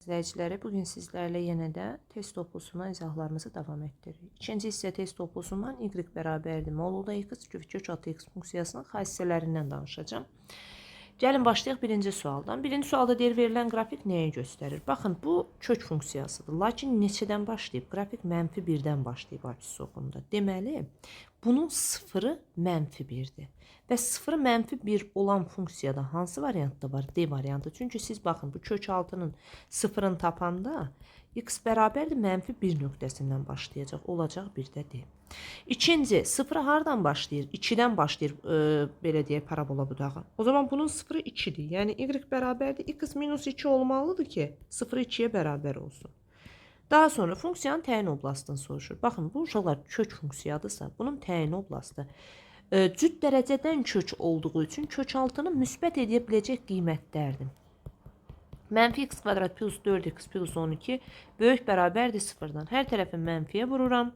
izləyiciləri, bugün sizlərlə yenə də test toplusuna izahlarımızı davam etdiririk. İkinci hissə test toplusundan y bərabərdir modulda x kök altı x funksiyasının xassələrindən danışacağım. Gəlin başlayaq birinci sualdan. Birinci sualda deyir, verilən qrafik nəyi göstərir? Baxın, bu kök funksiyasıdır. Lakin neçədən başlayıb? Qrafik -1-dən başlayıb açı-soxunda. Deməli, bunun sıfırı -1-dir. Və sıfırı -1 olan funksiyada hansı variantda var? D variantı. Çünki siz baxın, bu kök altının sıfırını tapanda x bərabərdir -1 nöqtəsindən başlayacaq. Olacaq bir də D. İkinci, sıfırı hardan başlayır? 2-dən başlayır, belə deyək, parabola budağı. O zaman bunun sıfırı 2-dir. Yəni, y bərabərdir, x minus 2 olmalıdır ki, sıfırı 2-yə bərabər olsun. Daha sonra funksiyanın təyin oblastını soruşur. Baxın, bu uşaqlar kök funksiyadırsa, bunun təyin oblastı cüt dərəcədən kök olduğu üçün kök altını müsbət edə biləcək qiymətlərdir. -x kvadrat plus 4x plus 12 böyük bərabərdir sıfırdan. Hər tərəfi mənfiyə vururam.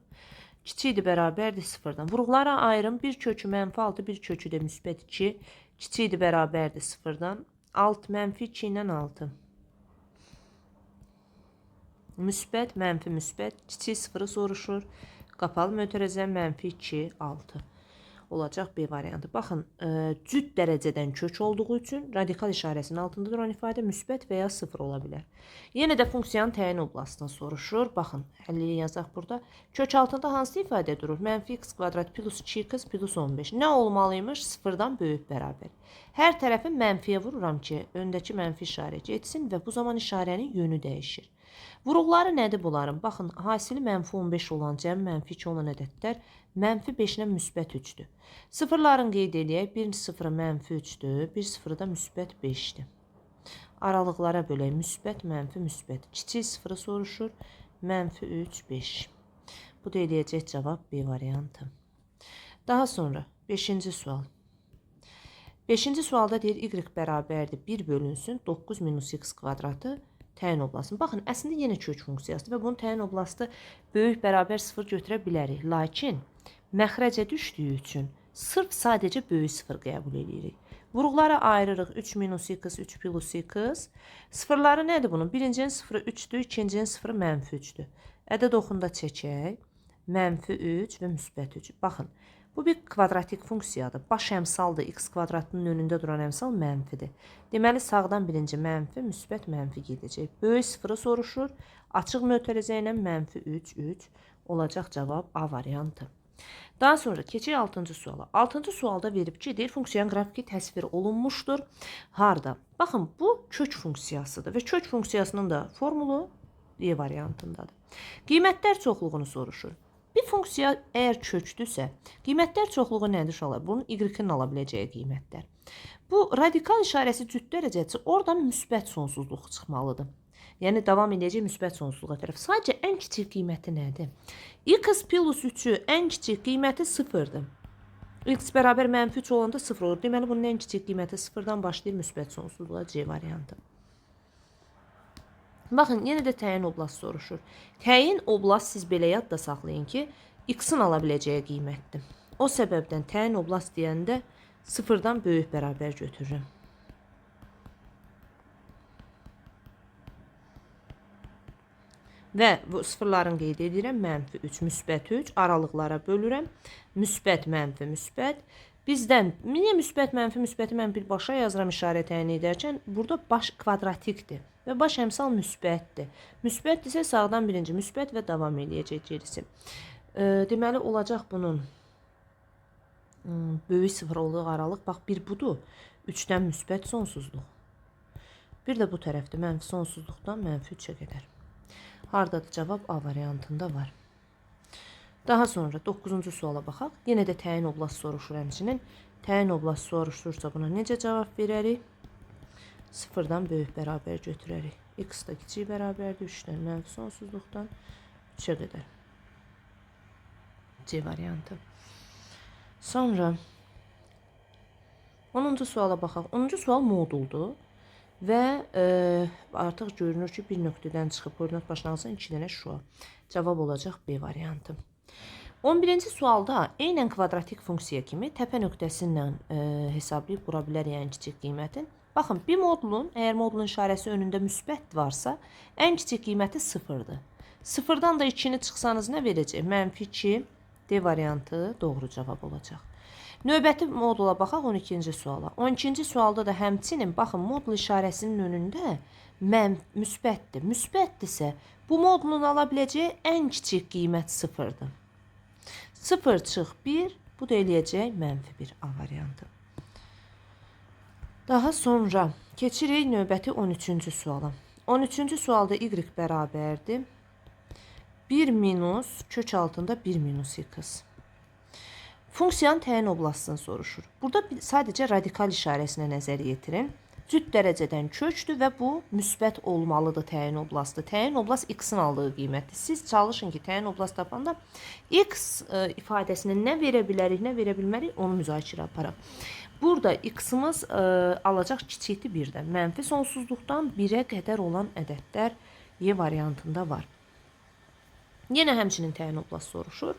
Kiçikdir bərabərdir sıfırdan. Vuruqlara ayrım, bir kökü -6, bir kökü də müsbət 2. Kiçikdir bərabərdir sıfırdan. -2 ilə 6. Müsbət, mənfi, müsbət. Kiçik sıfırı soruşur. Qapalı mötərizə -2, 6. Olacaq B variantı. Baxın, cüt dərəcədən kök olduğu üçün radikal işarəsinin altında duran ifadə müsbət və ya sıfır ola bilər. Yenə də funksiyanın təyin oblastını soruşur. Baxın, həlli yazaq burada. Kök altında hansı ifadə durur? -x kvadrat plus 2x plus 15. Nə olmalıymış? Sıfırdan böyük bərabər. Hər tərəfi mənfiyə vururam ki, öndəki mənfi işarə getsin və bu zaman işarənin yönü dəyişir. Vuruqları nədir bunların? Baxın, hasili -15 olan cəm -2 olan ədədlər -5 ilə müsbət 3-dür. Sıfırların qeyd eləyək. Bir sıfırı -3-dür, bir sıfırı da müsbət 5-dir. Aralıqlara bölək. Müsbət, mənfi, müsbət. Kiçik sıfırı soruşur. -3, 5. Bu da eləyəcək cavab B variantı. Daha sonra 5-ci sual. 5-ci sualda deyir, y bərabərdir 1 bölünsün 9 minus x kvadratı təyin oblastını. Baxın, əslində yenə kök funksiyasıdır və bunun təyin oblastı böyük bərabər 0 götürə bilərik. Lakin məxrəcə düşdüyü üçün sırf sadəcə böyük 0 qəbul edirik. Vuruqlara ayırırıq 3 minus x, 3 plus x. Sıfırları nədir bunun? Birincinin sıfırı 3-dür, ikincinin sıfırı -3-dür. Ədəd oxunda çəkək. -3 və müsbət 3. Baxın, bu bir kvadratik funksiyadır. Baş əmsaldır. X kvadratının önündə duran əmsal mənfidir. Deməli, sağdan birinci mənfi, müsbət mənfi gedəcək. Böyük sıfırı soruşur. Açıq mötərizə ilə -3, 3 olacaq cavab A variantı. Daha sonra keçək 6-cı suala. 6-cı sualda verib ki, deyir, funksiyanın qrafiki təsvir olunmuşdur. Harda? Baxın, bu kök funksiyasıdır və kök funksiyasının da formulu E variantındadır. Qiymətlər çoxluğunu soruşur. Bir funksiya əgər kökdürsə, qiymətlər çoxluğu nədir uşaqlar? Bunun y-nin ala biləcəyi qiymətlər. Bu radikal işarəsi cüt dərəcəsi oradan müsbət sonsuzluq çıxmalıdır. Yəni, davam edəcək müsbət sonsuzluğa tərəf. Sadəcə ən kiçik qiyməti nədir? X plus 3-ü ən kiçik qiyməti 0-dır. X bərabər -3 olanda 0 olur. Deməli, bunun ən kiçik qiyməti 0-dan başlayır müsbət sonsuzluğa C variantı. Baxın, yenə də təyin oblast soruşur. Təyin oblast siz belə yadda saxlayın ki, x-in ala biləcəyi qiymətdir. O səbəbdən təyin oblast deyəndə 0-dan böyük bərabər götürürəm. Və bu sıfırların qeyd edirəm. -3, müsbət 3. Aralıqlara bölürəm. Müsbət, mənfi, müsbət. Bizdən, niyə müsbət, mənfi, müsbəti mən birbaşa yazıram işarə təyin edərkən? Burada baş kvadratikdir. Və baş əmsal müsbətdir. Müsbətdirsə sağdan birinci müsbət və davam eləyəcək gerisi. Deməli, olacaq bunun böyük sıfır olduğu aralıq. Bax, bir budur. 3-dən müsbət sonsuzluq. Bir də bu tərəfdə mənfi sonsuzluqdan -3-ə qədər. Hardadır cavab A variantında var. Daha sonra 9-cu suala baxaq. Yenə də təyin oblast soruşur həmçinin. Təyin oblast soruşursa buna necə cavab verərik? 0-dan böyük bərabər götürərik. X da kiçik bərabərdir 3-dən mənfi sonsuzluqdan 3-ə qədər. C variantı. Sonra 10-cu suala baxaq. 10-cu sual moduldur. Və artıq görünür ki, bir nöqtədən çıxıb koordinat başlanğıcından 2 dənə şua. Cavab olacaq B variantı. 11-ci sualda eynən kvadratik funksiya kimi təpə nöqtəsindən hesablayıb qura bilərik ən kiçik qiymətin. Baxın, bir modulun, əgər modulun işarəsi önündə müsbət varsa, ən kiçik qiyməti 0-dır. 0-dan da 2-ni çıxsanız nə verəcək? -2. D variantı doğru cavab olacaq. Növbəti modula baxaq 12-ci suala. 12-ci sualda da həmçinin baxın, modul işarəsinin önündə müsbətdir. Müsbətdirsə, bu modulun ala biləcəyi ən kiçik qiymət 0-dır. 0 çıx 1, bu da eləyəcək -1 A variantı. Daha sonra keçirik növbəti 13-cü suala. 13-cü sualda y bərabərdir 1 minus kök altında 1 minus x. Funksiyanın təyin oblastını soruşur. Burada sadəcə radikal işarəsinə nəzər yetirin. Cüt dərəcədən kökdür və bu müsbət olmalıdır təyin oblastı. Təyin oblast x-in aldığı qiymətdir. Siz çalışın ki, təyin oblast tapanda x ifadəsini nə verə bilərik, nə verə bilmərik, onu müzakirə aparaq. Burada x-imiz alacaq kiçikdir 1-dən. Mənfi sonsuzluqdan 1-ə qədər olan ədədlər Y variantında var. Yenə həmçinin təyin oblast soruşur.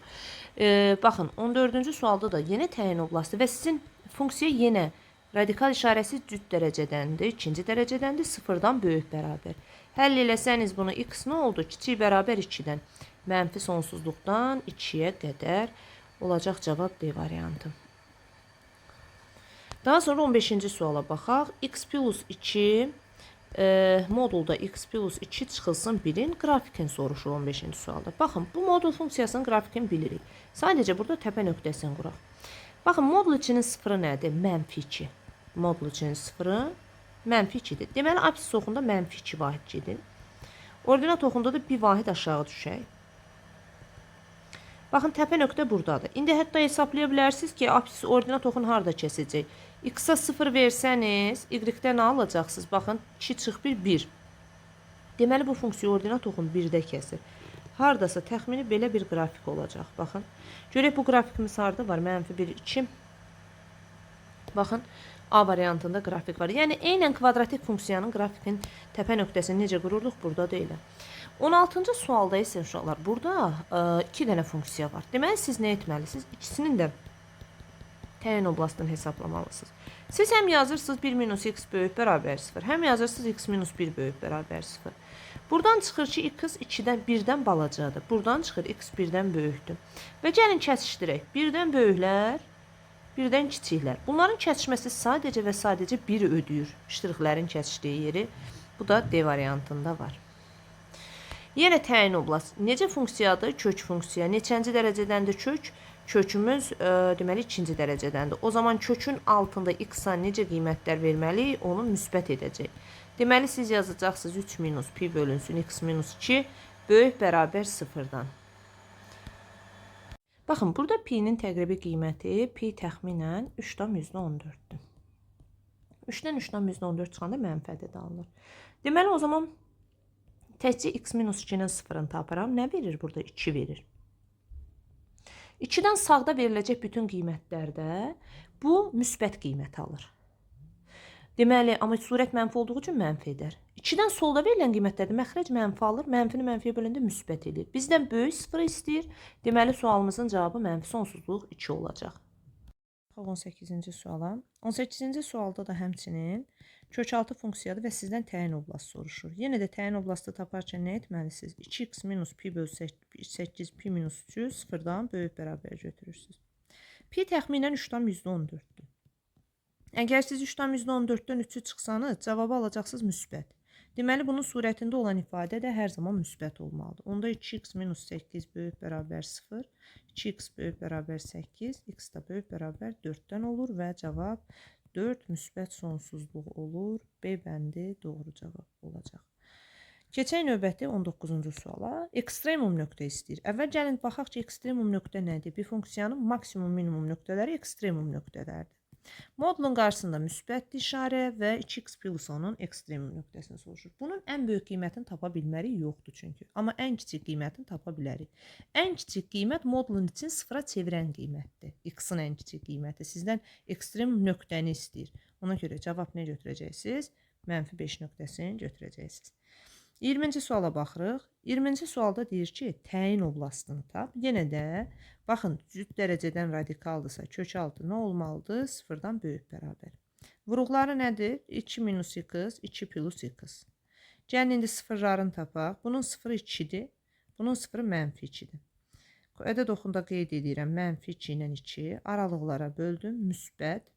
Baxın, 14-cü sualda da yenə təyin oblastı və sizin funksiya yenə radikal işarəsi cüt dərəcədəndir, ikinci dərəcədəndir, 0-dan böyük bərabər. Həll eləsəniz bunu x nə oldu? Kiçik bərabər 2-dən. Mənfi sonsuzluqdan 2-yə qədər olacaq cavab D variantı. Daha sonra 15-ci suala baxaq. X plus 2 modulda x plus 2 çıxılsın 1-in qrafikini soruşur 15-ci sualda. Baxın, bu modul funksiyasının qrafikini bilirik. Sadəcə burada təpə nöqtəsini quraq. Baxın, modul içinin sıfırı nədir? -2. Modul içinin sıfırı -2-dir. Deməli, apsis oxunda -2 vahidcidir. Ordinat oxunda da bir vahid aşağı düşək. Baxın, təpə nöqtə buradadır. İndi hətta hesablaya bilərsiniz ki, apsis ordinat oxun harada kəsəcək. X-a 0 versəniz, Y-də nə alacaqsınız? Baxın, 2 çıx 1, 1. Deməli, bu funksiya ordinat oxun 1-də kəsir. Haradasa təxmini belə bir qrafik olacaq. Baxın, görək bu qrafikimiz harada var? -1, 2. Baxın, A variantında qrafik var. Yəni, eynən kvadratik funksiyanın grafikin təpə nöqtəsini necə qururduq? Burada deyiləm. 16-cı sualda isə uşaqlar, burada 2 dənə funksiya var. Deməli, siz nə etməlisiniz? İkisinin də təyin oblastını hesablamalısınız. Siz həm yazırsınız 1 minus x böyük bərabər 0, həm yazırsınız x minus 1 böyük bərabər 0. Buradan çıxır ki, x 2-dən 1-dən balacadır. Buradan çıxır x 1-dən böyükdür. Və gəlin kəsişdirək. 1-dən böyüklər, 1-dən kiçiklər. Bunların kəsişməsi sadəcə və sadəcə 1 ödəyir. Ştrixlərin kəsişdiyi yeri. Bu da D variantında var. Yenə təyin oblast. Necə funksiyadır? Kök funksiya. Neçənci dərəcədəndir kök? Kökümüz deməli ikinci dərəcədəndir. O zaman kökün altında x-a necə qiymətlər verməliyik? Onu müsbət edəcək. Deməli, siz yazacaqsınız 3 minus pi bölünsün x minus 2 böyük bərabər 0-dan. Baxın, burada pi-nin təqribi qiyməti pi təxminən 3,14-dür. 3-dən 3,14 çıxanda mənfi ədəd alınır. Deməli, o zaman təkcə x minus 2-nin 0-ını tapıram. Nə verir burada? 2 verir. 2-dən sağda veriləcək bütün qiymətlərdə bu müsbət qiymət alır. Deməli, amma surət mənfi olduğu üçün mənfi edər. 2-dən solda verilən qiymətlərdə məxrəc mənfi alır, mənfini mənfiyə böləndə müsbət edir. Bizdən böyük 0 istəyir. Deməli, sualımızın cavabı mənfi sonsuzluq 2 olacaq. 18-ci suala. 18-ci sualda da həmçinin kökaltı funksiyadır və sizdən təyin oblast soruşur. Yenə də təyin oblastı taparkən nə etməlisiniz? 2x minus pi bölü 8 pi minus 3'ü 0-dan böyük bərabər götürürsünüz. Pi təxminən 3,14-dür. Əgər siz 3,14-dən 3'ü çıxsanız, cavabı alacaqsınız müsbət. Deməli, bunun surətində olan ifadə də hər zaman müsbət olmalıdır. Onda 2x minus 8 böyük bərabər 0, 2x böyük bərabər 8, x da böyük bərabər 4-dən olur və cavab 4 müsbət sonsuzluq olur. B bəndi doğru cavab olacaq. Keçək növbəti 19-cu suala. Ekstremum nöqtə istəyir. Əvvəl gəlin baxaq ki, ekstremum nöqtə nədir? Bir funksiyanın maksimum minimum nöqtələri ekstremum nöqtələrdir. Modulun qarşısında müsbət işarə və 2x plus onun ekstremum nöqtəsini soruşur. Bunun ən böyük qiymətini tapa bilmərik, yoxdur çünki. Amma ən kiçik qiymətini tapa bilərik. Ən kiçik qiymət modulun için sıfıra çevirən qiymətdir. X-in ən kiçik qiyməti sizdən ekstremum nöqtəni istəyir. Ona görə cavab nə götürəcəksiniz? -5 nöqtəsini götürəcəksiniz. 20-ci suala baxırıq. 20-ci sualda deyir ki, təyin oblastını tap. Yenə də, baxın, cüt dərəcədən radikaldırsa, kök altı nə olmalıdır? 0-dan böyük bərabər. Vuruqları nədir? 2 minus x, 2 plus x. Gəlin indi sıfırlarını tapaq. Bunun sıfırı 2-dir. Bunun sıfırı mənfi 2-dir. Ədəd oxunda qeyd edirəm. Mənfi 2 ilə 2. Aralıqlara böldüm. Müsbət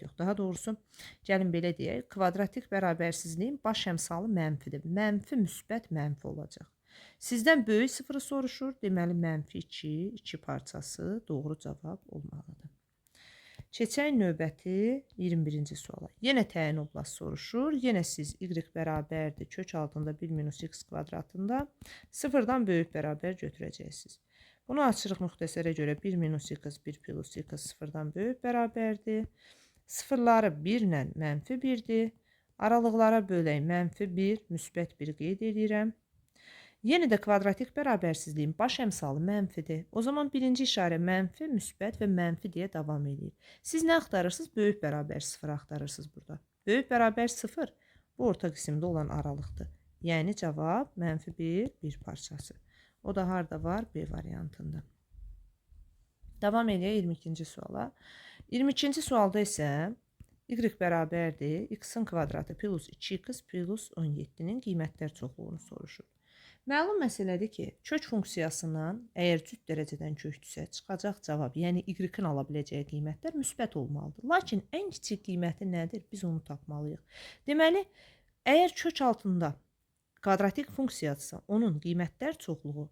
yox. Daha doğrusu, gəlin belə deyək. Kvadratik bərabərsizliyin baş əmsalı mənfidir. Mənfi, müsbət, mənfi olacaq. Sizdən böyük sıfırı soruşur. Deməli, mənfi 2, 2 parçası doğru cavab olmalıdır. Keçək növbəti 21-ci suala. Yenə təyin oblast soruşur. Yenə siz y bərabərdir. Kök altında 1 minus x kvadratında sıfırdan böyük bərabər götürəcəksiniz. Bunu açırıq müxtəsərə görə 1 minus x, 1 plus x sıfırdan böyük bərabərdir. Sıfırları 1 ilə mənfi 1-dir. Aralıqlara bölək mənfi 1, müsbət 1 qeyd edirəm. Yenə də kvadratik bərabərsizliyin baş əmsalı mənfidir. O zaman birinci işarə mənfi, müsbət və mənfi deyə davam edir. Siz nə axtarırsınız? Böyük bərabər 0 axtarırsınız burada. Böyük bərabər 0 bu orta qismdə olan aralıqdır. Yəni cavab mənfi 1, 1 parçası. O da harda var? B variantında. Davam edək 22-ci suala. 22-ci sualda isə y bərabərdir. X-in kvadratı plus 2x plus 17-nin qiymətlər çoxluğunu soruşur. Məlum məsələdir ki, kök funksiyasından əgər cüt dərəcədən kökdürsə, çıxacaq cavab, yəni y-in ala biləcəyi qiymətlər müsbət olmalıdır. Lakin ən kiçik qiyməti nədir? Biz onu tapmalıyıq. Deməli, əgər kök altında kvadratik funksiyadırsa, onun qiymətlər çoxluğu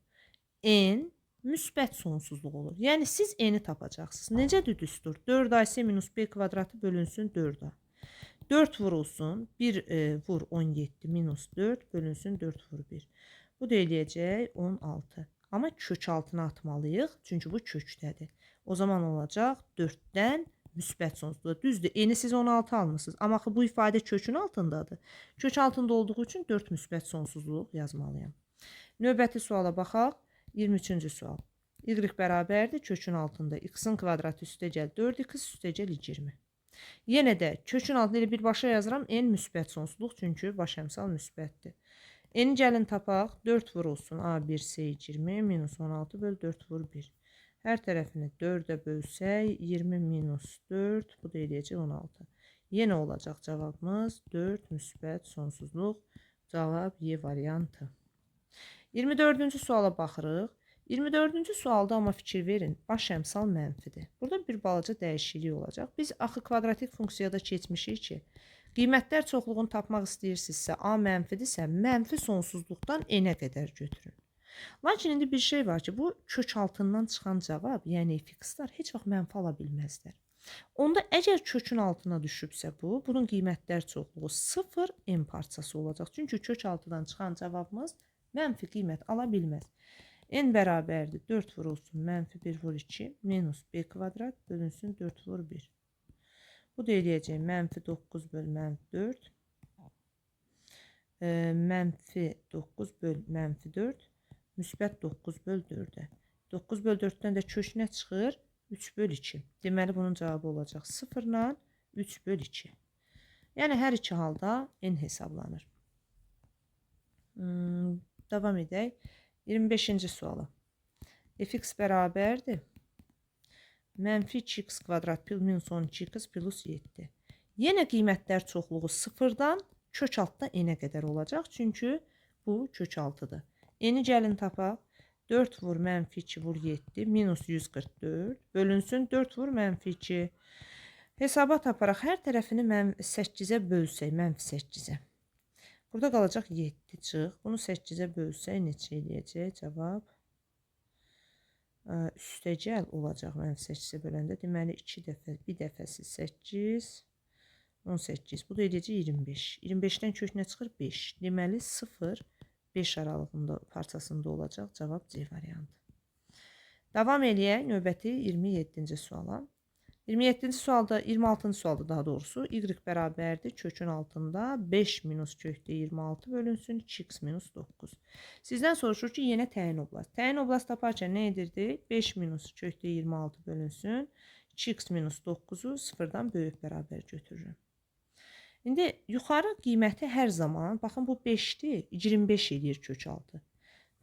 n müsbət sonsuzluq olur. Yəni, siz n-i tapacaqsınız. Necədir düstur? 4ac minus b kvadratı bölünsün 4a. 4 vurulsun, 1 vur 17 minus 4 bölünsün 4 vur 1. Bu da eləyəcək 16. Amma kök altına atmalıyıq, çünki bu kökdədir. O zaman olacaq 4-dən müsbət sonsuzluq. Düzdür, eni siz 16 almışsınız. Amma bu ifadə kökün altındadır. Kök altında olduğu üçün 4 müsbət sonsuzluq yazmalıyam. Növbəti suala baxaq. 23-cü sual. Y bərabərdir. Kökün altında x-in kvadratı üstəgəl 4x üstəgəl 20. Yenə də kökün altında elə birbaşa yazıram. N müsbət sonsuzluq, çünki baş əmsal müsbətdir. N gəlin tapaq. 4 vurulsun. A1 20 minus 16 böl 4 vur 1. Hər tərəfini 4-ə bölsək 20 minus 4. Bu da eləyəcək 16. Yenə olacaq cavabımız 4 müsbət sonsuzluq. Cavab Y variantı. 24-cü suala baxırıq. 24-cü sualda amma fikir verin. Baş əmsal mənfidir. Burada bir balaca dəyişiklik olacaq. Biz axı kvadratik funksiyada keçmişik ki, qiymətlər çoxluğunu tapmaq istəyirsinizsə, A mənfidirsə, mənfi sonsuzluqdan n-ə qədər götürün. Lakin indi bir şey var ki, bu kök altından çıxan cavab, yəni fx'lar heç vaxt mənfi ala bilməzlər. Onda əgər kökün altına düşübsə bu, bunun qiymətlər çoxluğu 0 n parçası olacaq. Çünki kök altından çıxan cavabımız mənfi qiymət ala bilməz. N bərabərdir 4 vurulsun, mənfi 1 vur 2, minus b kvadrat bölünsün 4 vur 1. Bu da eləyəcək mənfi 9 böl mənfi 4. Mənfi 9 böl mənfi 4. Müsbət 9 böl 4-ə. 9 böl 4-dən də kök nə çıxır? 3 böl 2. Deməli, bunun cavabı olacaq 0 ilə 3 böl 2. Yəni, hər iki halda n hesablanır. Davam edək. 25-ci suala. Fx bərabərdir. Mənfi 2x kvadrat minus 12x plus 7. Yenə qiymətlər çoxluğu 0-dan kök altda n-ə qədər olacaq. Çünki bu kök altıdır. N-i gəlin tapaq. 4 vur mənfi 2 vur 7 minus 144 bölünsün 4 vur mənfi 2. Hesabat aparaq. Hər tərəfini 8-ə bölsək, mənfi 8-ə. Burada qalacaq 7 çıx. Bunu 8-ə bölsək neçə eləyəcək? Cavab üstəgəl olacaq mənfi 8-ə böləndə. Deməli, 2 dəfə, bir dəfəsi 8, 18. Bu da eləyəcək 25. 25-dən kök nə çıxır? 5. Deməli, 0, 5 aralığında parçasında olacaq. Cavab C variantı. Davam eləyək növbəti 27-ci suala. 27-ci sualda, 26-cı sualda daha doğrusu y bərabərdir. Kökün altında 5 minus kökdə 26 bölünsün 2x minus 9. Sizdən soruşur ki, yenə təyin oblast. Təyin oblast taparkən nə edirdi? 5 minus kökdə 26 bölünsün 2x minus 9-u 0-dan böyük bərabər götürürüm. İndi yuxarı qiyməti hər zaman, baxın bu 5-dir, 25 edir kök altı.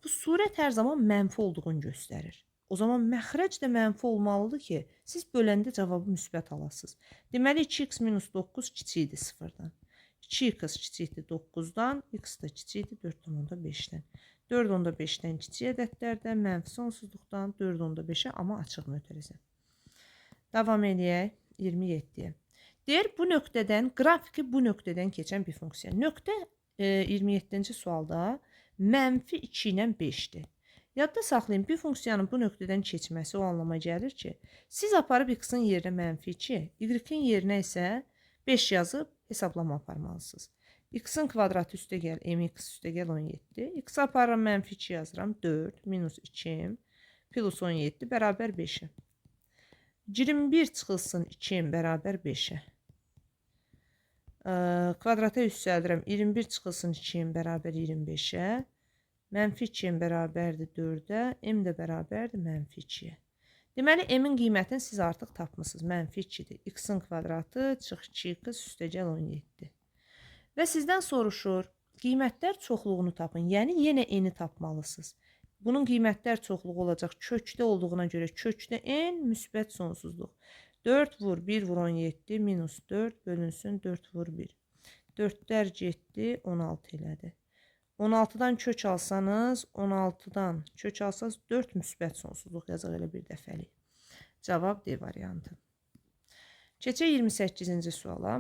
Bu surət hər zaman mənfi olduğunu göstərir. O zaman məxrəc də mənfi olmalıdır ki, siz böləndə cavabı müsbət alasınız. Deməli 2x minus 9 kiçikdir 0-dan. 2x kiçikdir 9-dan, x da kiçikdir 4,5-dən. 4,5-dən kiçik ədədlərdən, mənfi sonsuzluqdan 4,5-ə, amma açıq mötərizə. Davam edək 27-yə. Deyir, bu nöqtədən, qrafiki bu nöqtədən keçən bir funksiya. Nöqtə 27-ci sualda mənfi 2 ilə 5-dir. Yadda saxlayın, bir funksiyanın bu nöqtədən keçməsi o anlama gəlir ki, siz aparıb x-in yerinə mənfi 2, y-in yerinə isə 5 yazıb hesablama aparmalısınız. X-in kvadratı üstə gəl, mx üstə gəl 17. X aparıram, mənfi 2 yazıram, 4 minus 2 plus 17 bərabər 5-ə. 21 çıxılsın 2 bərabər 5-ə. Kvadrata yüksəldirəm, 21 çıxılsın 2 bərabər 25-ə. Mənfi 2 bərabərdir 4-ə, m də bərabərdir mənfi 2-yə. Deməli, m-in qiymətini siz artıq tapmışsınız. Mənfi 2-dir. X-in kvadratı çıx 2x üstə gəl 17. Və sizdən soruşur, qiymətlər çoxluğunu tapın. Yəni, yenə n-i tapmalısınız. Bunun qiymətlər çoxluğu olacaq. Kökdə olduğuna görə kökdə n müsbət sonsuzluq. 4 vur 1 vur 17 minus 4 bölünsün 4 vur 1. 4-lər getdi 16 elədi. 16-dan kök alsanız, 16-dan kök alsanız 4 müsbət sonsuzluq yazaq elə bir dəfəlik. Cavab D variantı. Keçək 28-ci suala.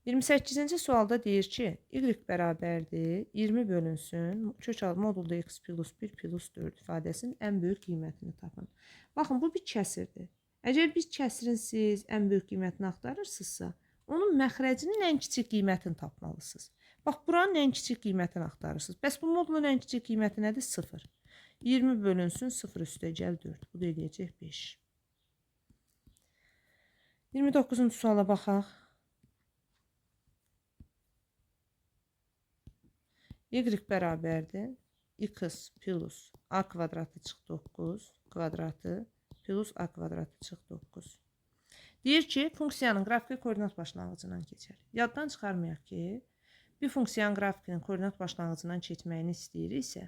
28-ci sualda deyir ki, y bərabərdir, 20 bölünsün, kök al modulda x plus 1 plus 4 ifadəsinin ən böyük qiymətini tapın. Baxın, bu bir kəsirdir. Əgər bir kəsirin siz ən böyük qiymətini axtarırsınızsa, onun məxrəcinin ən kiçik qiymətini tapmalısınız. Bax, buranın ən kiçik qiymətini axtarırsınız. Bəs bu modulun ən kiçik qiyməti nədir? 0. 20 bölünsün 0 üstə gəl 4. Bu da eləyəcək 5. 29-cu suala baxaq. Y bərabərdir. X plus a kvadratı çıx 9 kvadratı plus a kvadratı çıx 9. Deyir ki, funksiyanın qrafiki koordinat başlanğıcından keçər. Yaddan çıxarmayaq ki, bir funksiyanın qrafikinin koordinat başlanğıcından keçməyini istəyiriksə,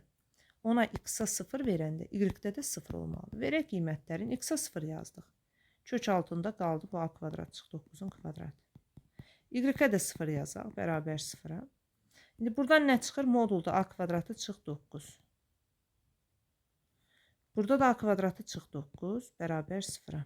ona x-a 0 verəndə y-də də 0 olmalıdır. Verək qiymətlərin x-a 0 yazdıq. Kök altında qaldı bu a kvadrat çıx 9-un kvadratı. Y-ə də 0 yazaq, bərabər 0-a. İndi buradan nə çıxır? Modulda a kvadratı çıx 9. Burada da a kvadratı çıx 9, bərabər 0-a.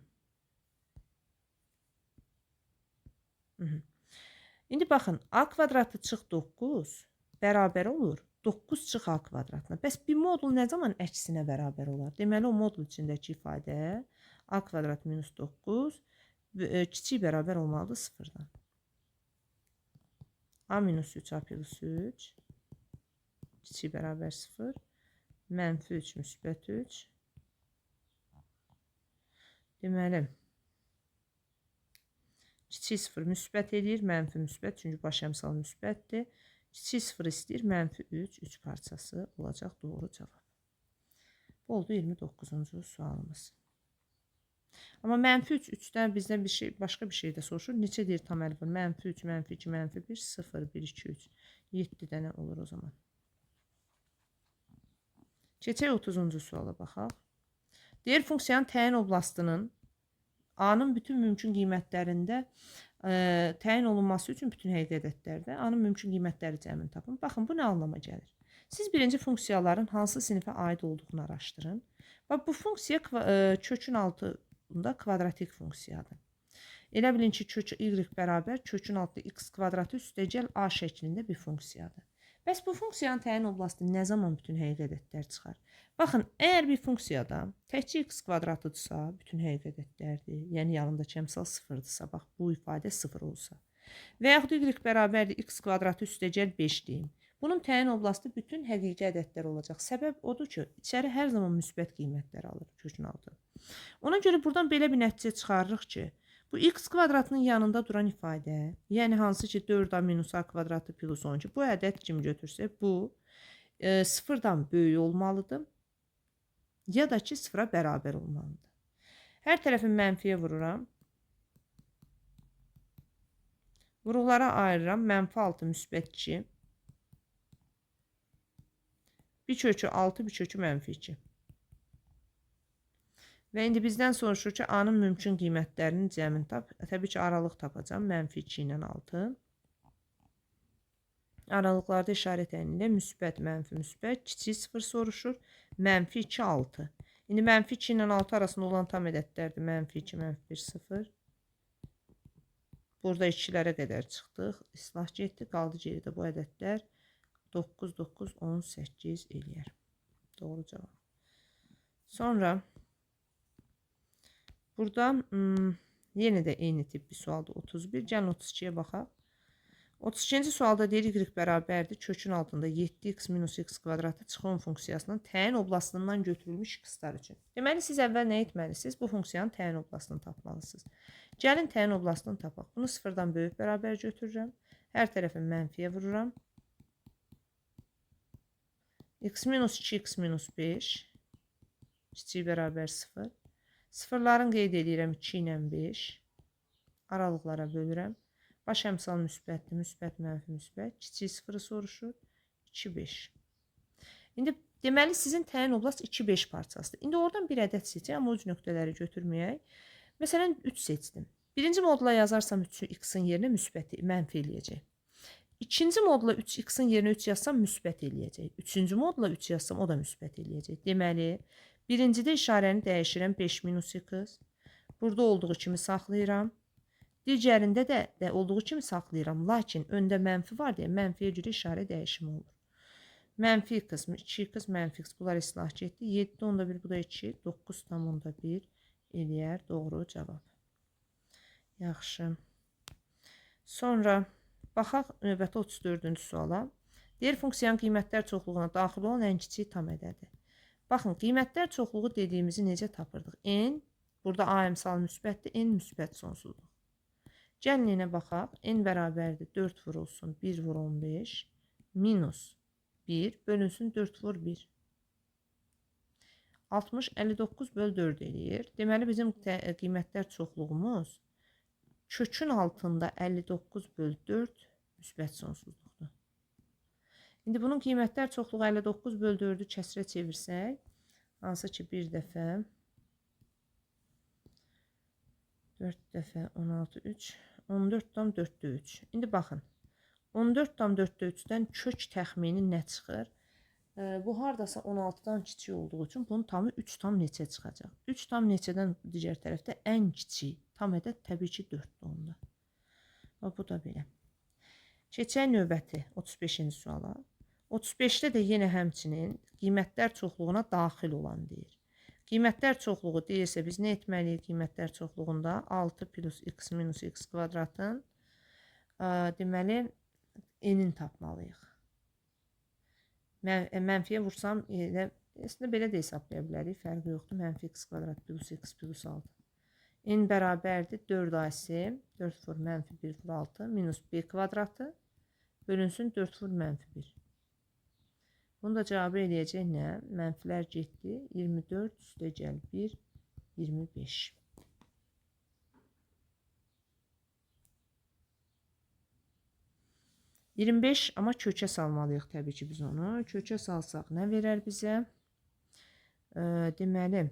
İndi baxın, a kvadratı çıx 9 bərabər olur 9 çıx a kvadratına. Bəs bir modul nə zaman əksinə bərabər olar? Deməli, o modul içindəki ifadə a kvadrat minus 9 kiçik bərabər olmalıdır 0-dan. A minus 3, a plus 3 kiçik bərabər 0. Mənfi 3, müsbət 3. Deməli, kiçik 0 müsbət edir, mənfi müsbət, çünki baş əmsal müsbətdir. Kiçik 0 istəyir, mənfi 3, 3 parçası olacaq doğru cavab. Bu oldu 29-cu sualımız. Amma mənfi 3, 3-dən bizdən başqa bir şey də soruşur. Neçə deyir tam əlifba? Mənfi 3, mənfi 2, mənfi 1, 0, 1, 2, 3. 7 dənə olur o zaman. Keçək 30-cu suala baxaq. Deyir, funksiyanın təyin oblastının A-nın bütün mümkün qiymətlərində təyin olunması üçün bütün həqiqi ədədlərdə A-nın mümkün qiymətləri cəmini tapın. Baxın, bu nə anlama gəlir? Siz birinci funksiyaların hansı sinifə aid olduğunu araşdırın. Bax, bu funksiya kökün altında kvadratik funksiyadır. Elə bilin ki, kök y bərabər kökün altında x kvadratı üstə gəl a şəklində bir funksiyadır. Bəs bu funksiyanın təyin oblastı nə zaman bütün həqiqi ədədlər çıxar? Baxın, əgər bir funksiyada təkcə x kvadratıdırsa, bütün həqiqi ədədlərdir. Yəni, yanındakı əmsal 0-dırsa, bax, bu ifadə 0 olsa. Və yaxud y bərabərdir x kvadratı üstə gəl 5 deyim. Bunun təyin oblastı bütün həqiqi ədədlər olacaq. Səbəb odur ki, içəri hər zaman müsbət qiymətlər alır kökün altı. Ona görə buradan belə bir nəticə çıxarırıq ki, bu x kvadratının yanında duran ifadə, yəni hansı ki 4a minus a kvadratı plus 12, bu ədəd kimi götürsək, bu 0-dan böyük olmalıdır, ya da ki 0-a bərabər olmalıdır. Hər tərəfi mənfiyə vururam. Vuruqlara ayırıram. Mənfi 6, müsbət 2. Bir kökü 6, bir kökü mənfi 2. Və indi bizdən soruşur ki, A-nın mümkün qiymətlərinin cəmini tap. Təbii ki, aralıq tapacam. -2 ilə 6. Aralıqlarda işarət əynilə müsbət, mənfi, müsbət, kiçik 0 soruşur. -2, 6. İndi -2 ilə 6 arasında olan tam ədədlərdir. -2, -1, 0. Burada 2-lərə qədər çıxdıq. İslah getdi. Qaldı geridə bu ədədlər. 9, 9, 18 eləyər. Doğru cavab. Sonra burada yenə də eyni tip bir sualdır. 31. Gəlin 32-yə baxaq. 32-ci sualda deyir y bərabərdir. Kökün altında 7x minus x kvadratı çıxım funksiyasının təyin oblastından götürülmüş x-lar üçün. Deməli, siz əvvəl nə etməlisiniz? Bu funksiyanın təyin oblastını tapmalısınız. Gəlin təyin oblastını tapaq. Bunu sıfırdan böyük bərabər götürürəm. Hər tərəfi mənfiyə vururam. X minus 2, x minus 5. Kiçik bərabər 0. Sıfırların qeyd edirəm 2 ilə 5. Aralıqlara bölürəm. Baş əmsal müsbətdir. Müsbət, mənfi, müsbət. Kiçik 0-ı soruşur. 2, 5. İndi deməli sizin təyin oblast 2, 5 parçasıdır. İndi oradan bir ədəd seçək, amma uc nöqtələri götürməyək. Məsələn, 3 seçdim. Birinci modula yazarsam 3-ü x-in yerinə müsbəti, mənfi eləyəcək. İkinci modula 3x-in yerinə 3 yazsam müsbət eləyəcək. Üçüncü modula 3 yazsam o da müsbət eləyəcək. Deməli, birincidə işarəni dəyişirəm 5 minus x. Burada olduğu kimi saxlayıram. Digərində də olduğu kimi saxlayıram. Lakin öndə mənfi var deyə mənfiyə görə işarə dəyişimi olur. Mənfi qismi 2 qız mənfi x. Bunlar islah getdi. 7 onda 1 bu da 2. 9 tam onda 1 eləyər. Doğru cavab. Yaxşı. Sonra baxaq növbəti 34-cü suala. Deyir funksiyanın qiymətlər çoxluğuna daxil olan ən kiçik tam ədədi. Baxın, qiymətlər çoxluğu dediyimizi necə tapırdıq? N, burada A əmsal müsbətdir, N müsbət sonsuzluq. Gəlinə baxaq. N bərabərdir 4 vurulsun 1 vur 15 minus 1 bölünsün 4 vur 1. 60, 59 böl 4 eləyir. Deməli, bizim qiymətlər çoxluğumuz kökün altında 59 böl 4 müsbət sonsuzluqdur. İndi bunun qiymətlər çoxluğu 59 böl 4-ü kəsrə çevirsək, hansı ki bir dəfə 4 dəfə 16, 3, 14 tam 4-də 3. İndi baxın, 14 tam 4-də 3-dən kök təxmini nə çıxır? Bu hardasa 16-dan kiçik olduğu üçün bunun tamı 3 tam neçə çıxacaq? 3 tam neçədən digər tərəfdə ən kiçik tam ədəd təbii ki 4-dür onda. Bu da belə. Keçək növbəti 35-ci suala. 35-də də yenə həmçinin qiymətlər çoxluğuna daxil olan deyir. Qiymətlər çoxluğu deyirsə biz nə etməliyik qiymətlər çoxluğunda? 6 plus x minus x kvadratın deməli n-in tapmalıyıq. Mənfiyə vursam, əslində belə də hesablaya bilərik, fərqi yoxdur. Mənfi x kvadrat plus x plus 6. N bərabərdir 4 AC, 4 vur mənfi 1 vur 6, minus b kvadratı, bölünsün 4 vur mənfi 1. Bunu da cavabı eləyəcək nə? Mənfilər getdi, 24 üstə gəl 1, 25. Amma kökə salmalıyıq təbii ki biz onu. Kökə salsaq nə verər bizə? Deməli,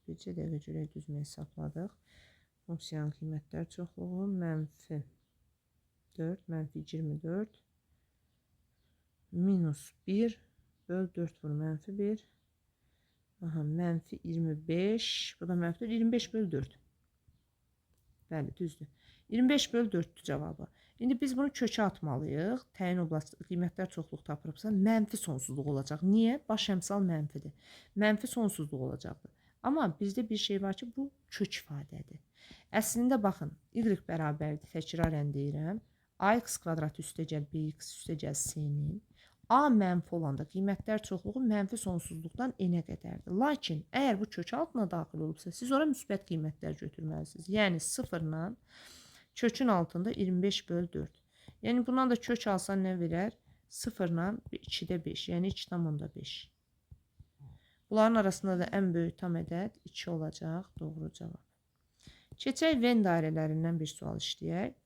bircə dəqiqə görək düzmə hesabladıq. Funksiyanın qiymətlər çoxluğu mənfi 4, mənfi 24 minus 1 böl 4 vur mənfi 1. Mənfi 25, bu da mənfi 25 böl 4. Bəli, düzdür. 25 böl 4-dür cavabı. İndi biz bunu kökə atmalıyıq. Təyin oblast qiymətlər çoxluq tapırıbsa mənfi sonsuzluq olacaq. Niyə? Baş əmsal mənfidir. Mənfi sonsuzluq olacaqdır. Amma bizdə bir şey var ki, bu kök ifadədir. Əslində baxın, y bərabərdir, təkrarən deyirəm. Ax kvadratı üstə gəl bx üstə gəl c-nin. A mənfi olanda qiymətlər çoxluğu mənfi sonsuzluqdan n-ə qədərdir. Lakin əgər bu kök altına daxil olubsa, siz ora müsbət qiymətlər götürməlisiniz. Yəni 0-la kökün altında 25 böl 4. Yəni bundan da kök alsan nə verər? 0-la 2-də 5, yəni 2,5. Bunların arasında da ən böyük tam ədəd 2 olacaq. Doğru cavab. Keçək Venn dairələrindən bir sual işləyək.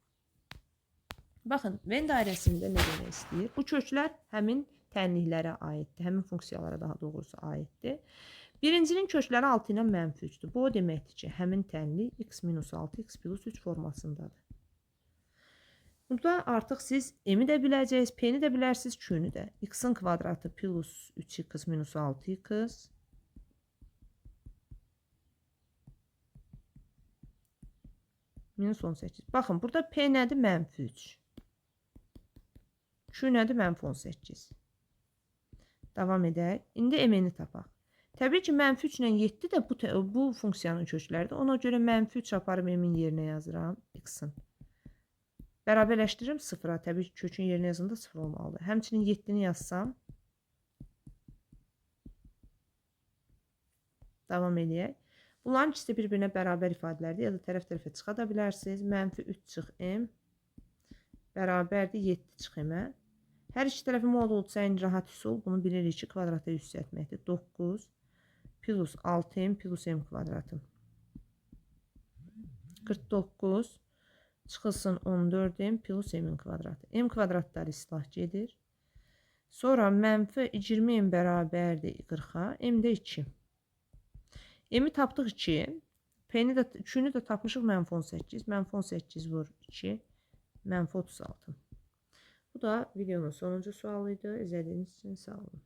Baxın, Venn dairəsində nə demək istəyir? Bu köklər həmin tənliklərə aiddir, həmin funksiyalara daha doğrusu aiddir. Birincinin kökləri 6 ilə -3-dür. Bu o deməkdir ki, həmin tənlik x minus 6, x plus 3 formasındadır. Burada artıq siz m-i də biləcəksiniz, p-ni də bilərsiniz, q-ni də. X-in kvadratı plus 3x minus 6x minus 18. Baxın, burada p nədir? -3. Q nədir? -18. Davam edək. İndi m-ni tapaq. Təbii ki, -3 ilə 7 də bu funksiyanın kökləridir. Ona görə -3 aparıb m-in yerinə yazıram. X-in. Bərabərləşdirirəm 0-a. Təbii ki, kökün yerinə yazında 0 olmalıdır. Həmçinin 7-ni yazsam. Davam edək. Bunların ikisi də bir-birinə bərabər ifadələrdir. Ya da tərəf-tərəfə çıxa da bilərsiniz. -3 çıx m bərabərdir 7 çıx m-ə. Hər iki tərəfi mod olsa en rahat üsul. Bunu bilirik ki, kvadrata yüksəltməkdir. 9 plus 6m plus m kvadratı. 49 çıxılsın 14m plus m-in kvadratı. M kvadratları islah gedir. Sonra -20m bərabərdir 40-a. M də 2. M-i tapdıq 2. P-ni də, Q-ni də tapmışıq -18. -18 vur 2. -36. Bu da videonun sonuncu sualıydı. İzlediğiniz için sağ olun.